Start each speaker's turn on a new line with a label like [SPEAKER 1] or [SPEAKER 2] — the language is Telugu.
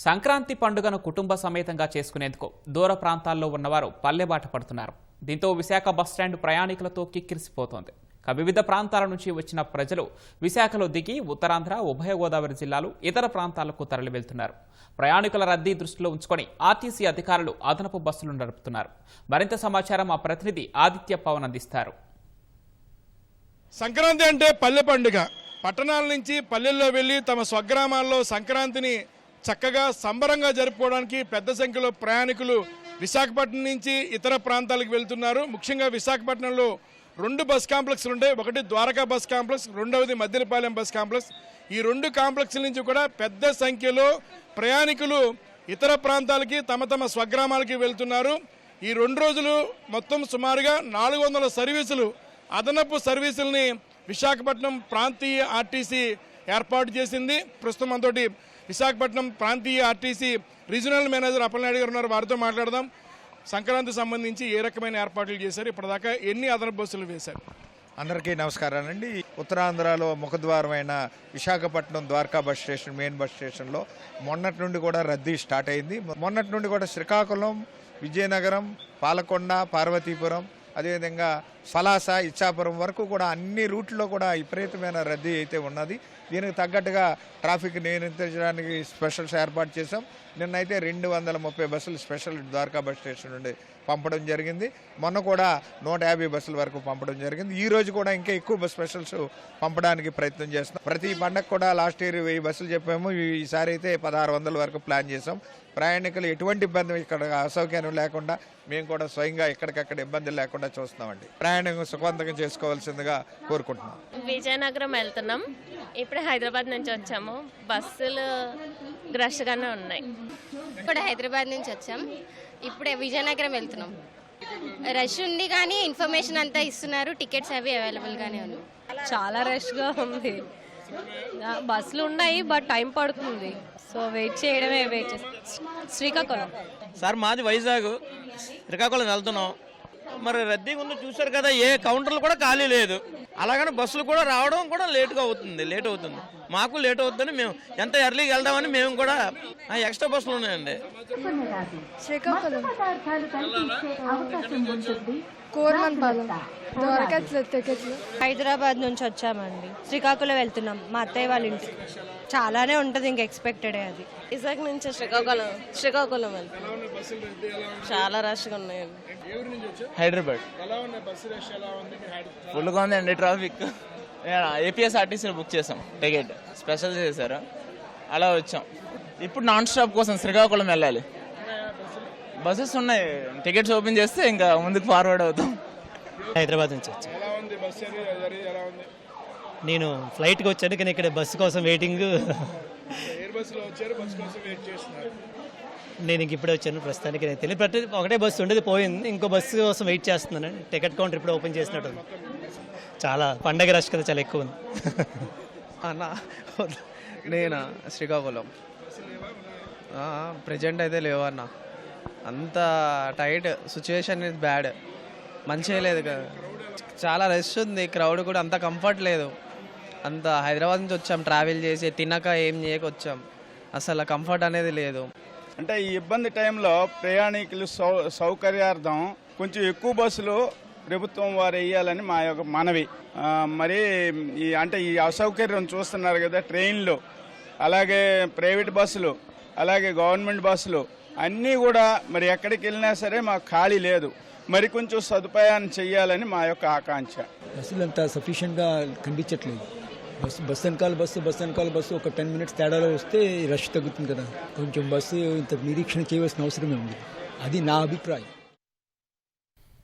[SPEAKER 1] సంక్రాంతి పండుగను కుటుంబ సమేతంగా చేసుకునేందుకు దూర ప్రాంతాల్లో ఉన్నవారు పల్లెబాట పడుతున్నారు. దీంతో విశాఖ బస్టాండ్ ప్రయాణికులతో కిక్కిరిసిపోతోంది. వివిధ ప్రాంతాల నుంచి వచ్చిన ప్రజలు విశాఖలో దిగి ఉత్తరాంధ్ర, ఉభయ గోదావరి జిల్లాలు, ఇతర ప్రాంతాలకు తరలి వెళ్తున్నారు. ప్రయాణికుల రద్దీ దృష్టిలో ఉంచుకొని ఆర్టీసీ అధికారులు అదనపు బస్సులు నడుపుతున్నారు. మరింత సమాచారం మా ప్రతినిధి ఆదిత్య పవన్ అందిస్తారు.
[SPEAKER 2] సంక్రాంతి అంటే పల్లె పండుగ. పట్టణాల నుంచి పల్లెల్లో వెళ్లి తమ స్వగ్రామాల్లో సంక్రాంతిని చక్కగా సంబరంగా జరుపుకోవడానికి పెద్ద సంఖ్యలో ప్రయాణికులు విశాఖపట్నం నుంచి ఇతర ప్రాంతాలకు వెళ్తున్నారు. ముఖ్యంగా విశాఖపట్నంలో 2 బస్ కాంప్లెక్స్లు ఉంటాయి. ఒకటి ద్వారకా బస్ కాంప్లెక్స్, రెండవది మద్దిలపాలెం బస్ కాంప్లెక్స్. ఈ 2 కాంప్లెక్స్ల నుంచి కూడా పెద్ద సంఖ్యలో ప్రయాణికులు ఇతర ప్రాంతాలకి తమ స్వగ్రామాలకి వెళ్తున్నారు. ఈ 2 రోజులు మొత్తం సుమారుగా 400 సర్వీసులు, అదనపు సర్వీసుల్ని విశాఖపట్నం ప్రాంతీయ ఆర్టీసీ ఏర్పాటు చేసింది. ప్రస్తుతం మనతోటి విశాఖపట్నం ప్రాంతీయ ఆర్టీసీ రీజనల్ మేనేజర్ అప్పలనాయుడు గారు ఉన్నారు. వారితో మాట్లాడదాం. సంక్రాంతి సంబంధించి ఏ రకమైన ఏర్పాట్లు చేశారు, ఇప్పటిదాకా ఎన్ని అదనపు బస్సులు వేశారు?
[SPEAKER 3] అందరికీ నమస్కారాలండి. ఉత్తరాంధ్రలో ముఖద్వారమైన Visakhapatnam Dwaraka bus station, main bus స్టేషన్లో మొన్నటి నుండి కూడా రద్దీ స్టార్ట్ అయింది. మొన్నటి నుండి కూడా శ్రీకాకుళం, విజయనగరం, పాలకొండ, పార్వతీపురం, అదేవిధంగా పలాస, ఇచ్చాపురం వరకు కూడా అన్ని రూట్లో కూడా విపరీతమైన రద్దీ అయితే ఉన్నది. దీనికి తగ్గట్టుగా ట్రాఫిక్ నియంత్రించడానికి స్పెషల్స్ ఏర్పాటు చేశాం. నిన్నైతే 230 బస్సులు స్పెషల్ ద్వారకా బస్ స్టేషన్ నుండి పంపడం జరిగింది. మొన్న కూడా 150 బస్సుల వరకు పంపడం జరిగింది. ఈ రోజు కూడా ఇంకా ఎక్కువ స్పెషల్స్ పంపడానికి ప్రయత్నం చేస్తున్నాం. ప్రతి పండగ కూడా లాస్ట్ ఇయర్ 1000 బస్సులు చెప్పాము. ఈసారి అయితే 1600 వరకు ప్లాన్ చేసాం. ప్రయాణికులు ఎటువంటి ఇబ్బంది, ఇక్కడ అసౌకర్యం లేకుండా మేము కూడా స్వయంగా ఎక్కడికక్కడ ఇబ్బందులు లేకుండా చూస్తున్నామండి. ప్రయాణం సుఖవంతంగా చేసుకోవాల్సిందిగా కోరుకుంటున్నాం.
[SPEAKER 4] విజయనగరం వెళ్తున్నాం. ఇప్పుడు హైదరాబాద్ నుంచి వచ్చాము. బస్సులు రష్గానే ఉన్నాయి.
[SPEAKER 5] ఇప్పుడు హైదరాబాద్ నుంచి వచ్చాం. ఇప్పుడే విజయనగరం వెళ్తున్నాం. రష్ ఉంది కానీ ఇన్ఫర్మేషన్ అంతా ఇస్తున్నారు. టికెట్స్ అవి అవైలబుల్గానే ఉన్నాయి.
[SPEAKER 6] చాలా రష్గా ఉంది. బస్సులు ఉన్నాయి, బట్ టైం పడుతుంది. సో వెయిట్ చేస్తాం. శ్రీకాకుళం
[SPEAKER 7] సార్, మాది వైజాగ్. శ్రీకాకుళం వెళ్తున్నాం. మరి రద్దీగా ఉంది, చూశారు కదా. ఏ కౌంటర్లు కూడా ఖాళీ లేదు. అలాగని బస్సులు కూడా రావడం కూడా లేట్ అవుతుంది. మాకు లేట్ అవుతుందని మేము ఎంత ఎర్లీగా వెళ్దామని మేము కూడా ఎక్స్ట్రా బస్సులు ఉన్నాయండి.
[SPEAKER 8] శ్రీకాకుళం, కోరమన్పాలెం,
[SPEAKER 6] హైదరాబాద్ నుంచి వచ్చామండి. శ్రీకాకుళం వెళ్తున్నాం మా అత్తయ్య వాళ్ళ ఇంటికి. చాలానే ఉంటుంది, ఇంక ఎక్స్పెక్టెడే అది.
[SPEAKER 4] విశాఖ నుంచి శ్రీకాకుళం వెళ్తున్నాం. చాలా రష్గా ఉన్నాయండి.
[SPEAKER 7] హైదరాబాద్ ఫుల్గా ఉందండి ట్రాఫిక్. ఏపీఎస్ఆర్టీసీ బుక్ చేసాం, టికెట్ స్పెషల్ చేశారు, అలా వచ్చాం. ఇప్పుడు నాన్ స్టాప్ కోసం శ్రీకాకుళం వెళ్ళాలి. బస్సెస్ ఉన్నాయి, టికెట్స్ ఓపెన్ చేస్తే ఇంకా ముందుకు ఫార్వర్డ్ అవుతాం.
[SPEAKER 9] హైదరాబాద్ నుంచి వచ్చాను. నేను ఫ్లైట్కి వచ్చాను, కానీ ఇక్కడ బస్సు కోసం వెయిటింగ్. నేను ఇంక ఇప్పుడే వచ్చాను. ప్రస్తుతానికి నేను తెలియదు, ఒకటే బస్సు ఉండేది, పోయింది. ఇంకో బస్సు కోసం వెయిట్ చేస్తున్నాను. టికెట్ కౌంటర్ ఇప్పుడు ఓపెన్ చేసినట్టు. చాలా పండగ రష్ కదా, చాలా ఎక్కువ ఉంది.
[SPEAKER 10] నేను శ్రీకాకుళం ప్రజెంట్ అయితే లేవన్న. అంత టైట్ సిచ్యువేషన్ ఇస్ బ్యాడ్. మంచిగా లేదు కదా, చాలా రష్ ఉంది. క్రౌడ్ కూడా అంత కంఫర్ట్ లేదు. అంత హైదరాబాద్ నుంచి వచ్చాం, ట్రావెల్ చేసి తినక ఏం చేయక వచ్చాం. అసలు కంఫర్ట్ అనేది లేదు.
[SPEAKER 11] అంటే ఈ ఇబ్బంది టైంలో ప్రయాణికులు సౌకర్యార్థం కొంచెం ఎక్కువ బస్సులు ప్రభుత్వం వారు వేయాలని మా యొక్క మనవి. మరి ఈ అసౌకర్యం చూస్తున్నారు కదా, ట్రైన్లు, అలాగే ప్రైవేట్ బస్సులు, అలాగే గవర్నమెంట్ బస్సులు అన్నీ కూడా మరి ఎక్కడికి వెళ్ళినా సరే మాకు ఖాళీ లేదు. మరి కొంచెం సదుపాయాన్ని చెయ్యాలని మా యొక్క ఆకాంక్ష.
[SPEAKER 12] బస్సులు అంతా సఫిషియెంట్గా కనిపించట్లేదు. బస్సు వెనకాల బస్సు ఒక 10 మినిట్స్ తేడాలో వస్తే రష్ తగ్గుతుంది కదా. కొంచెం బస్సు ఇంత నిరీక్షణ చేయవలసిన అవసరమే ఉంది. అది నా అభిప్రాయం.